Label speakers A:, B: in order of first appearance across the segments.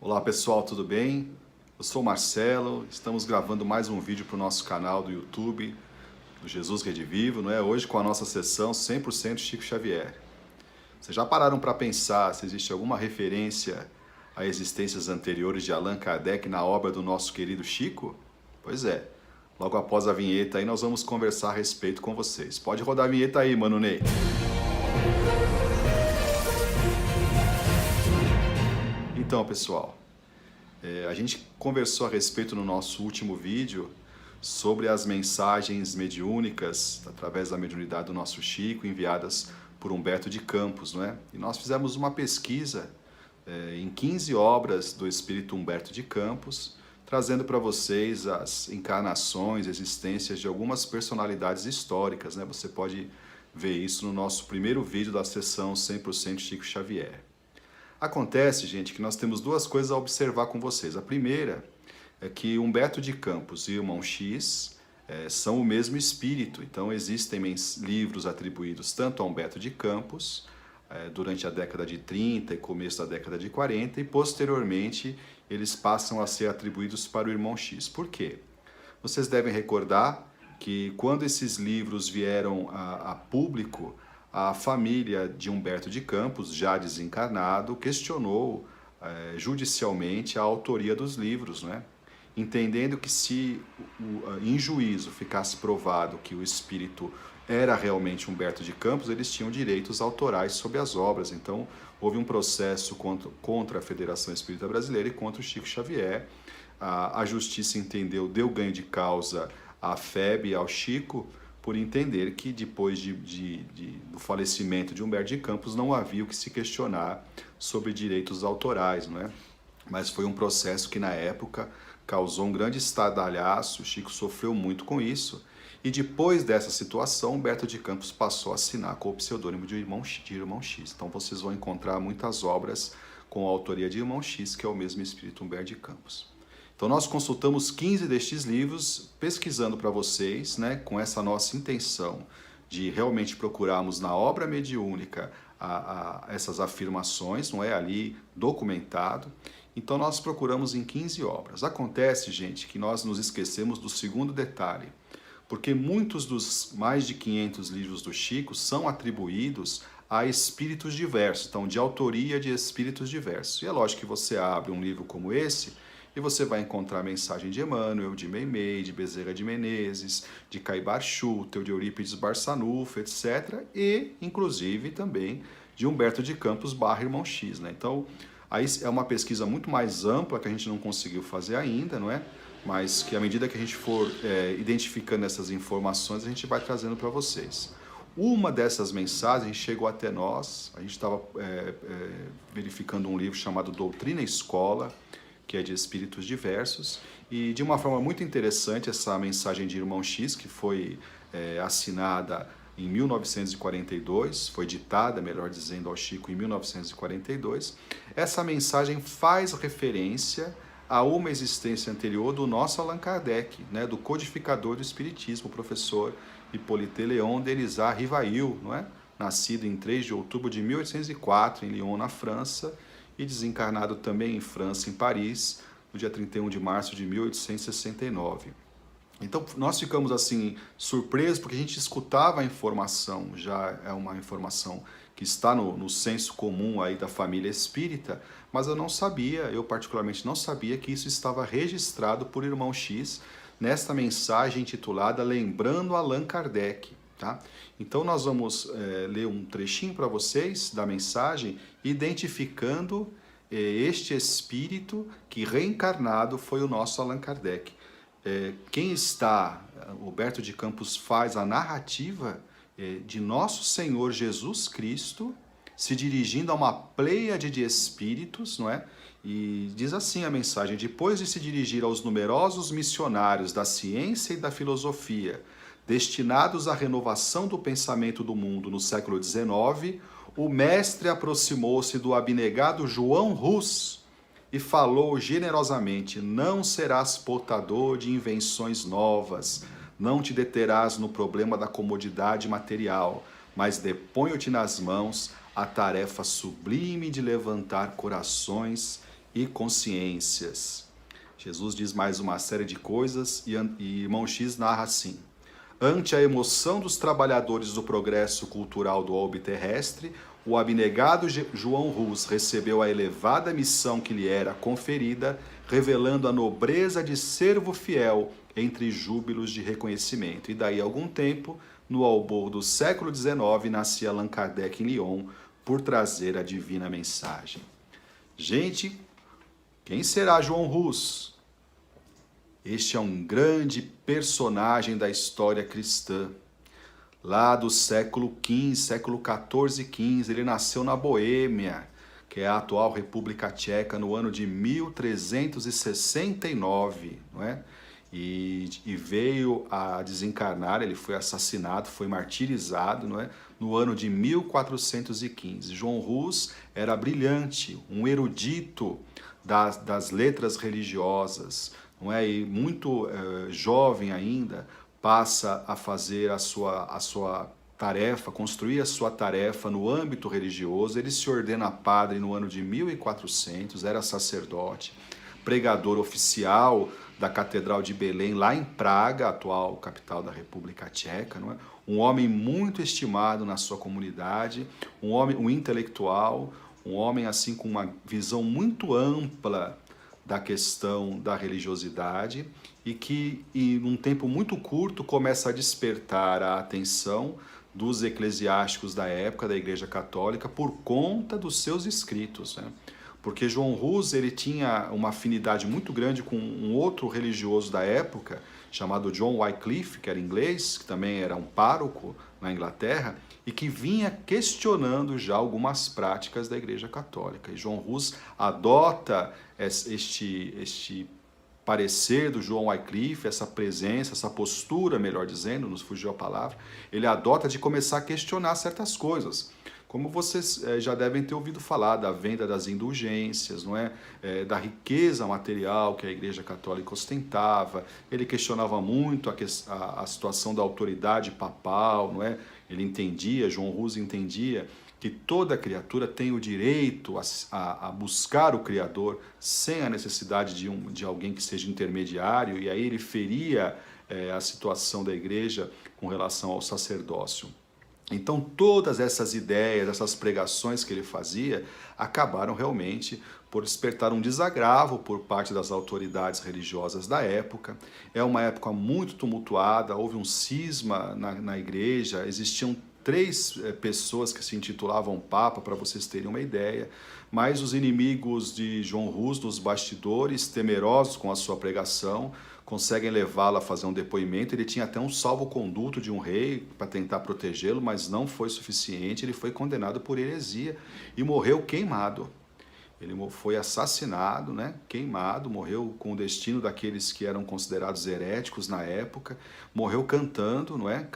A: Olá pessoal, tudo bem? Eu sou o Marcelo, estamos gravando mais um vídeo para o nosso canal do YouTube, do Jesus Rede Vivo, não é? Hoje com a nossa sessão 100% Chico Xavier. Vocês já pararam para pensar se existe alguma referência a existências anteriores de Allan Kardec na obra do nosso querido Chico? Pois é, logo após a vinheta aí nós vamos conversar a respeito com vocês. Pode rodar a vinheta aí, Mano Ney. Então, pessoal, a gente conversou a respeito no nosso último vídeo sobre as mensagens mediúnicas, através da mediunidade do nosso Chico, enviadas por Humberto de Campos, não é? E nós fizemos uma pesquisa em 15 obras do espírito Humberto de Campos, trazendo para vocês as encarnações, existências de algumas personalidades históricas, né? Você pode ver isso no nosso primeiro vídeo da sessão 100% Chico Xavier. Acontece, gente, que nós temos duas coisas a observar com vocês. A primeira é que Humberto de Campos e Irmão X são o mesmo espírito. Então existem livros atribuídos tanto a Humberto de Campos, durante a década de 30 e começo da década de 40, e posteriormente eles passam a ser atribuídos para o Irmão X. Por quê? Vocês devem recordar que quando esses livros vieram a público, a família de Humberto de Campos, já desencarnado, questionou judicialmente a autoria dos livros, né? Entendendo que se em juízo ficasse provado que o espírito era realmente Humberto de Campos, eles tinham direitos autorais sobre as obras. Então, houve um processo contra a Federação Espírita Brasileira e contra o Chico Xavier. A justiça entendeu, deu ganho de causa à FEB e ao Chico, por entender que depois do falecimento de Humberto de Campos não havia o que se questionar sobre direitos autorais, não é? Mas foi um processo que na época causou um grande estardalhaço, o Chico sofreu muito com isso, e depois dessa situação, Humberto de Campos passou a assinar com o pseudônimo de Irmão X. Então vocês vão encontrar muitas obras com a autoria de Irmão X, que é o mesmo espírito Humberto de Campos. Então nós consultamos 15 destes livros, pesquisando para vocês, né, com essa nossa intenção de realmente procurarmos na obra mediúnica essas afirmações, não é, ali documentado. Então nós procuramos em 15 obras. Acontece, gente, que nós nos esquecemos do segundo detalhe, porque muitos dos mais de 500 livros do Chico são atribuídos a espíritos diversos, então de autoria de espíritos diversos. E é lógico que você abre um livro como esse e você vai encontrar a mensagem de Emmanuel, de Meimei, de Bezerra de Menezes, de Caibar Schutel, de Eurípides Barçanufo, etc. E, inclusive, também de Humberto de Campos / Irmão X, né? Então, aí é uma pesquisa muito mais ampla que a gente não conseguiu fazer ainda, não é? Mas que à medida que a gente for identificando essas informações, a gente vai trazendo para vocês. Uma dessas mensagens chegou até nós, a gente estava verificando um livro chamado Doutrina e Escola, que é de espíritos diversos, e de uma forma muito interessante essa mensagem de Irmão X, que foi assinada em 1942, foi ditada, melhor dizendo, ao Chico em 1942, essa mensagem faz referência a uma existência anterior do nosso Allan Kardec, né, do codificador do Espiritismo, o professor Hippolyte Léon Denisard Rivail, não é? Nascido em 3 de outubro de 1804, em Lyon, na França, e desencarnado também em França, em Paris, no dia 31 de março de 1869. Então, nós ficamos assim surpresos porque a gente escutava a informação, já é uma informação que está no senso comum aí da família espírita, mas eu particularmente não sabia que isso estava registrado por Irmão X nesta mensagem intitulada Lembrando Allan Kardec. Tá? Então nós vamos ler um trechinho para vocês da mensagem, identificando este espírito que reencarnado foi o nosso Allan Kardec. Humberto de Campos faz a narrativa de nosso Senhor Jesus Cristo se dirigindo a uma pleiade de espíritos, não é? E diz assim a mensagem: depois de se dirigir aos numerosos missionários da ciência e da filosofia, destinados à renovação do pensamento do mundo no século XIX, o mestre aproximou-se do abnegado João Hus e falou generosamente: não serás portador de invenções novas, não te deterás no problema da comodidade material, mas deponho-te nas mãos a tarefa sublime de levantar corações e consciências. Jesus diz mais uma série de coisas e Irmão X narra assim: ante a emoção dos trabalhadores do progresso cultural do orbe terrestre, o abnegado João Hus recebeu a elevada missão que lhe era conferida, revelando a nobreza de servo fiel entre júbilos de reconhecimento. E daí a algum tempo, no albor do século XIX, nascia Allan Kardec em Lyon por trazer a divina mensagem. Gente, quem será João Hus? Este é um grande personagem da história cristã. Lá do século XV, século XIV e XV, ele nasceu na Boêmia, que é a atual República Tcheca, no ano de 1369, não é? E veio a desencarnar, ele foi assassinado, foi martirizado, não é? No ano de 1415. João Hus era brilhante, um erudito das letras religiosas, não é? E muito jovem ainda, passa a fazer a sua tarefa, construir a sua tarefa no âmbito religioso. Ele se ordena padre no ano de 1400, era sacerdote, pregador oficial da Catedral de Belém, lá em Praga, atual capital da República Tcheca, não é? Um homem muito estimado na sua comunidade, um intelectual, um homem assim com uma visão muito ampla da questão da religiosidade e que, em um tempo muito curto, começa a despertar a atenção dos eclesiásticos da época, da Igreja Católica, por conta dos seus escritos, né? Porque João Hus, ele tinha uma afinidade muito grande com um outro religioso da época, chamado John Wycliffe, que era inglês, que também era um pároco na Inglaterra, e que vinha questionando já algumas práticas da Igreja Católica. E João Hus adota este parecer do João Wycliffe, essa presença, essa postura, melhor dizendo, nos fugiu a palavra, ele adota de começar a questionar certas coisas. Como vocês já devem ter ouvido falar da venda das indulgências, não é? Da riqueza material que a Igreja Católica ostentava. Ele questionava muito a situação da autoridade papal, não é? Ele entendia, João Hus entendia, que toda criatura tem o direito a buscar o Criador sem a necessidade de alguém que seja intermediário, e aí ele feria a situação da Igreja com relação ao sacerdócio. Então, todas essas ideias, essas pregações que ele fazia, acabaram realmente por despertar um desagravo por parte das autoridades religiosas da época. É uma época muito tumultuada, houve um cisma na igreja, existiam 3 pessoas que se intitulavam Papa, para vocês terem uma ideia, mas os inimigos de João Hus, nos bastidores, temerosos com a sua pregação, conseguem levá-lo a fazer um depoimento. Ele tinha até um salvo-conduto de um rei para tentar protegê-lo, mas não foi suficiente. Ele foi condenado por heresia e morreu queimado. Ele foi assassinado, né? Queimado, morreu com o destino daqueles que eram considerados heréticos na época. Morreu cantando, não é?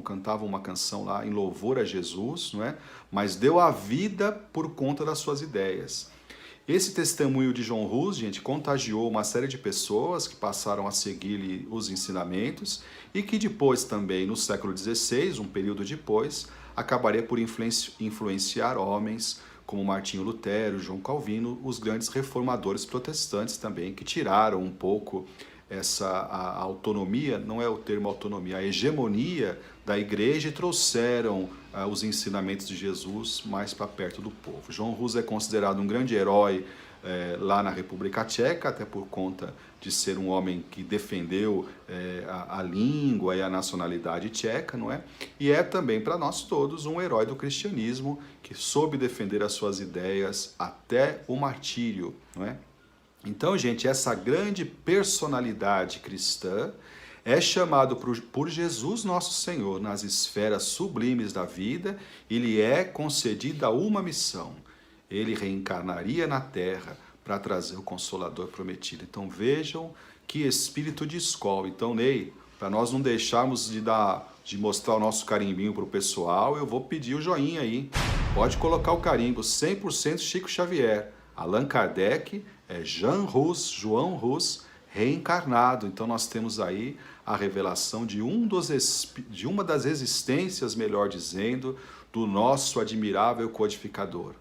A: Cantava uma canção lá em louvor a Jesus, não é? Mas deu a vida por conta das suas ideias. Esse testemunho de João Hus, gente, contagiou uma série de pessoas que passaram a seguir-lhe os ensinamentos e que depois também, no século XVI, um período depois, acabaria por influenciar homens como Martinho Lutero, João Calvino, os grandes reformadores protestantes também, que tiraram um pouco a autonomia, não é o termo autonomia, a hegemonia da igreja e trouxeram os ensinamentos de Jesus mais para perto do povo. João Hus é considerado um grande herói lá na República Tcheca, até por conta de ser um homem que defendeu a língua e a nacionalidade tcheca, não é? E é também para nós todos um herói do cristianismo que soube defender as suas ideias até o martírio, não é? Então, gente, essa grande personalidade cristã é chamado por Jesus nosso Senhor nas esferas sublimes da vida e lhe é concedida uma missão. Ele reencarnaria na Terra para trazer o Consolador prometido. Então vejam que espírito de escola. Então, Ney, para nós não deixarmos de mostrar o nosso carimbinho para o pessoal, eu vou pedir o joinha aí. Pode colocar o carimbo, 100% Chico Xavier. Allan Kardec é João Hus, reencarnado. Então nós temos aí a revelação de uma das existências, melhor dizendo, do nosso admirável codificador.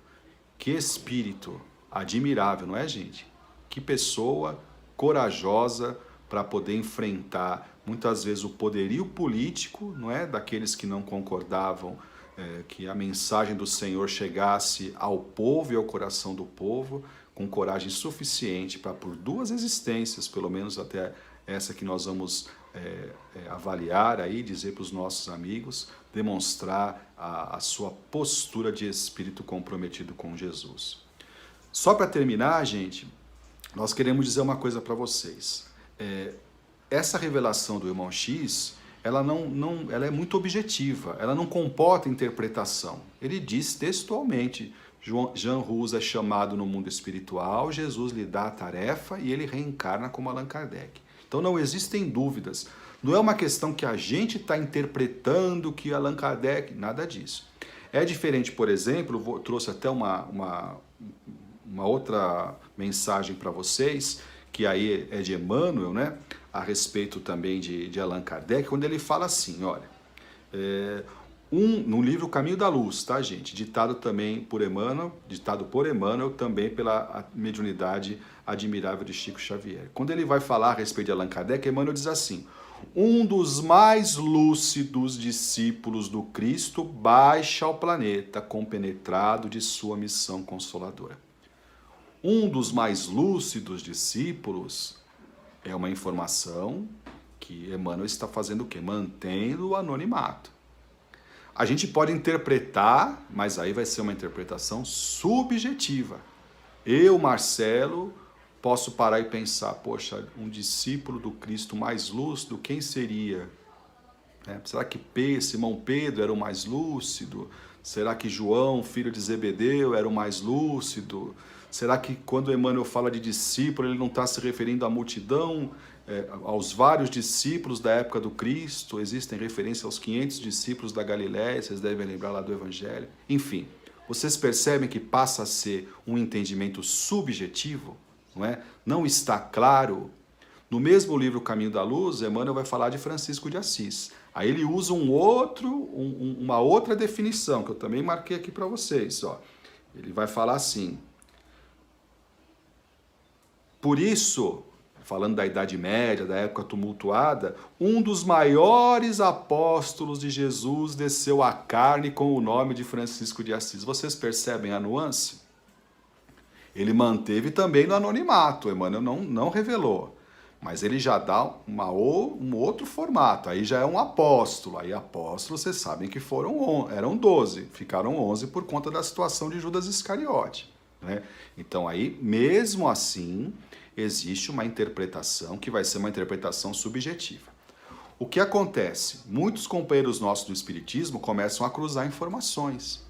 A: Que espírito, Admirável, não é, gente? Que pessoa corajosa para poder enfrentar muitas vezes o poderio político, não é, daqueles que não concordavam que a mensagem do Senhor chegasse ao povo e ao coração do povo, com coragem suficiente para, por duas existências, pelo menos até essa que nós vamos avaliar aí, dizer para os nossos amigos, demonstrar a sua postura de espírito comprometido com Jesus. Só para terminar, gente, nós queremos dizer uma coisa para vocês. Essa revelação do irmão X, ela é muito objetiva, ela não comporta interpretação. Ele diz textualmente, Jean Hus é chamado no mundo espiritual, Jesus lhe dá a tarefa e ele reencarna como Allan Kardec. Então não existem dúvidas. Não é uma questão que a gente está interpretando que Allan Kardec, nada disso. É diferente, por exemplo, trouxe até uma outra mensagem para vocês, que aí é de Emmanuel, né? A respeito também de Allan Kardec, quando ele fala assim, olha, no livro Caminho da Luz, tá, gente? Ditado por Emmanuel, também pela mediunidade admirável de Chico Xavier. Quando ele vai falar a respeito de Allan Kardec, Emmanuel diz assim, um dos mais lúcidos discípulos do Cristo baixa ao planeta compenetrado de sua missão consoladora. Um dos mais lúcidos discípulos é uma informação que Emmanuel está fazendo o quê? Mantendo o anonimato. A gente pode interpretar, mas aí vai ser uma interpretação subjetiva. Eu, Marcelo, posso parar e pensar, poxa, um discípulo do Cristo mais lúcido, quem seria? Será que Simão Pedro era o mais lúcido? Será que João, filho de Zebedeu, era o mais lúcido? Será que quando Emmanuel fala de discípulo, ele não está se referindo à multidão, aos vários discípulos da época do Cristo? Existem referências aos 500 discípulos da Galiléia, vocês devem lembrar lá do Evangelho. Enfim, vocês percebem que passa a ser um entendimento subjetivo? Não é? Não está claro. No mesmo livro Caminho da Luz, Emmanuel vai falar de Francisco de Assis. Aí ele usa uma outra definição, que eu também marquei aqui para vocês. Ó. Ele vai falar assim, por isso, falando da Idade Média, da época tumultuada, um dos maiores apóstolos de Jesus desceu à carne com o nome de Francisco de Assis. Vocês percebem a nuance? Ele manteve também no anonimato, Emmanuel não revelou. Mas ele já dá um outro formato, aí já é um apóstolo. Aí apóstolos, vocês sabem que eram 12, ficaram 11 por conta da situação de Judas Iscariote. Né? Então aí, mesmo assim, existe uma interpretação que vai ser uma interpretação subjetiva. O que acontece? Muitos companheiros nossos do Espiritismo começam a cruzar informações.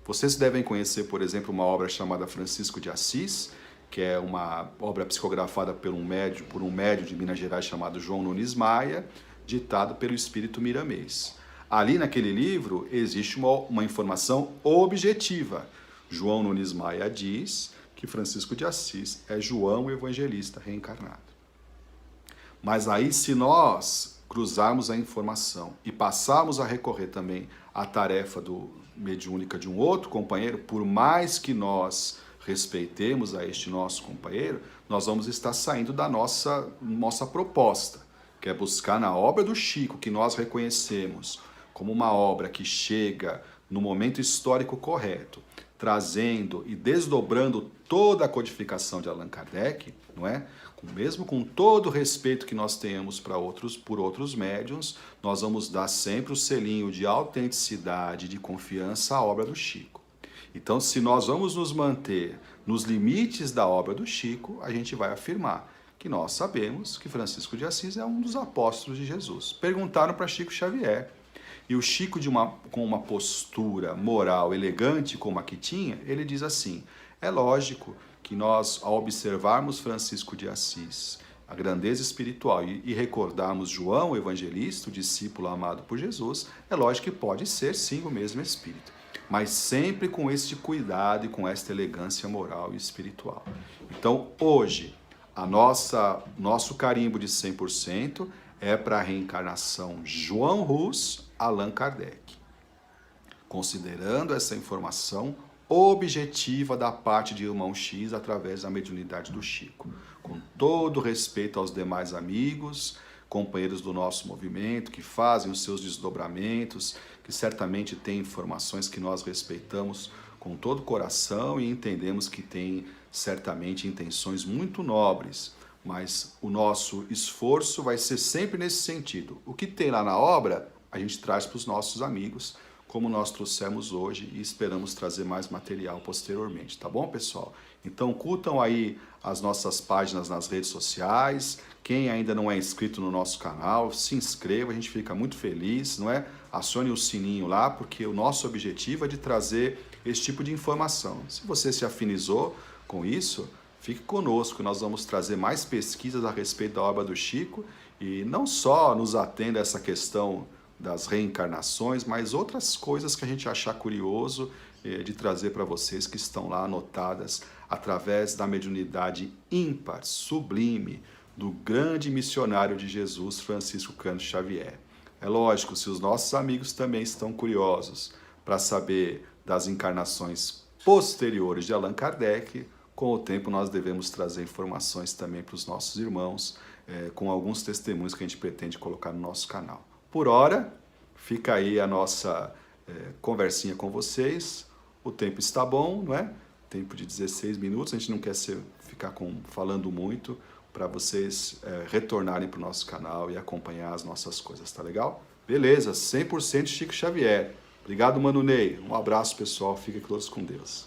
A: Vocês devem conhecer, por exemplo, uma obra chamada Francisco de Assis, que é uma obra psicografada por um médium de Minas Gerais chamado João Nunes Maia, ditado pelo espírito Miramês. Ali naquele livro existe uma informação objetiva. João Nunes Maia diz que Francisco de Assis é João o Evangelista reencarnado. Mas aí, se nós cruzarmos a informação e passarmos a recorrer também à tarefa mediúnica de um outro companheiro, por mais que nós respeitemos a este nosso companheiro, nós vamos estar saindo da nossa proposta, que é buscar na obra do Chico, que nós reconhecemos como uma obra que chega no momento histórico correto, trazendo e desdobrando toda a codificação de Allan Kardec, não é? Mesmo com todo o respeito que nós tenhamos por outros médiuns, nós vamos dar sempre o selinho de autenticidade, de confiança à obra do Chico. Então, se nós vamos nos manter nos limites da obra do Chico, a gente vai afirmar que nós sabemos que Francisco de Assis é um dos apóstolos de Jesus. Perguntaram para Chico Xavier, e o Chico, com uma postura moral elegante como a que tinha, ele diz assim, é lógico que nós, ao observarmos Francisco de Assis, a grandeza espiritual, e recordarmos João, o evangelista, o discípulo amado por Jesus, é lógico que pode ser sim o mesmo espírito, mas sempre com este cuidado e com esta elegância moral e espiritual. Então, hoje, nosso carimbo de 100% é para a reencarnação João Hus, Allan Kardec. Considerando essa informação objetiva da parte de irmão X através da mediunidade do Chico. Com todo respeito aos demais amigos, companheiros do nosso movimento, que fazem os seus desdobramentos, que certamente têm informações que nós respeitamos com todo o coração e entendemos que têm certamente intenções muito nobres, mas o nosso esforço vai ser sempre nesse sentido. O que tem lá na obra, a gente traz para os nossos amigos, como nós trouxemos hoje e esperamos trazer mais material posteriormente, tá bom, pessoal? Então curtam aí as nossas páginas nas redes sociais. Quem ainda não é inscrito no nosso canal, se inscreva, a gente fica muito feliz, não é? Acione o sininho lá, porque o nosso objetivo é de trazer esse tipo de informação. Se você se afinizou com isso, fique conosco, nós vamos trazer mais pesquisas a respeito da obra do Chico e não só nos atenda a essa questão das reencarnações, mas outras coisas que a gente achar curioso de trazer para vocês que estão lá anotadas através da mediunidade ímpar, sublime, do grande missionário de Jesus, Francisco Cândido Xavier. É lógico, se os nossos amigos também estão curiosos para saber das encarnações posteriores de Allan Kardec, com o tempo nós devemos trazer informações também para os nossos irmãos, com alguns testemunhos que a gente pretende colocar no nosso canal. Por hora, fica aí a nossa conversinha com vocês. O tempo está bom, não é? Tempo de 16 minutos, a gente não quer ficar falando muito para vocês retornarem para o nosso canal e acompanhar as nossas coisas, tá legal? Beleza, 100% Chico Xavier. Obrigado, Mano Ney. Um abraço, pessoal. Fiquem todos com Deus.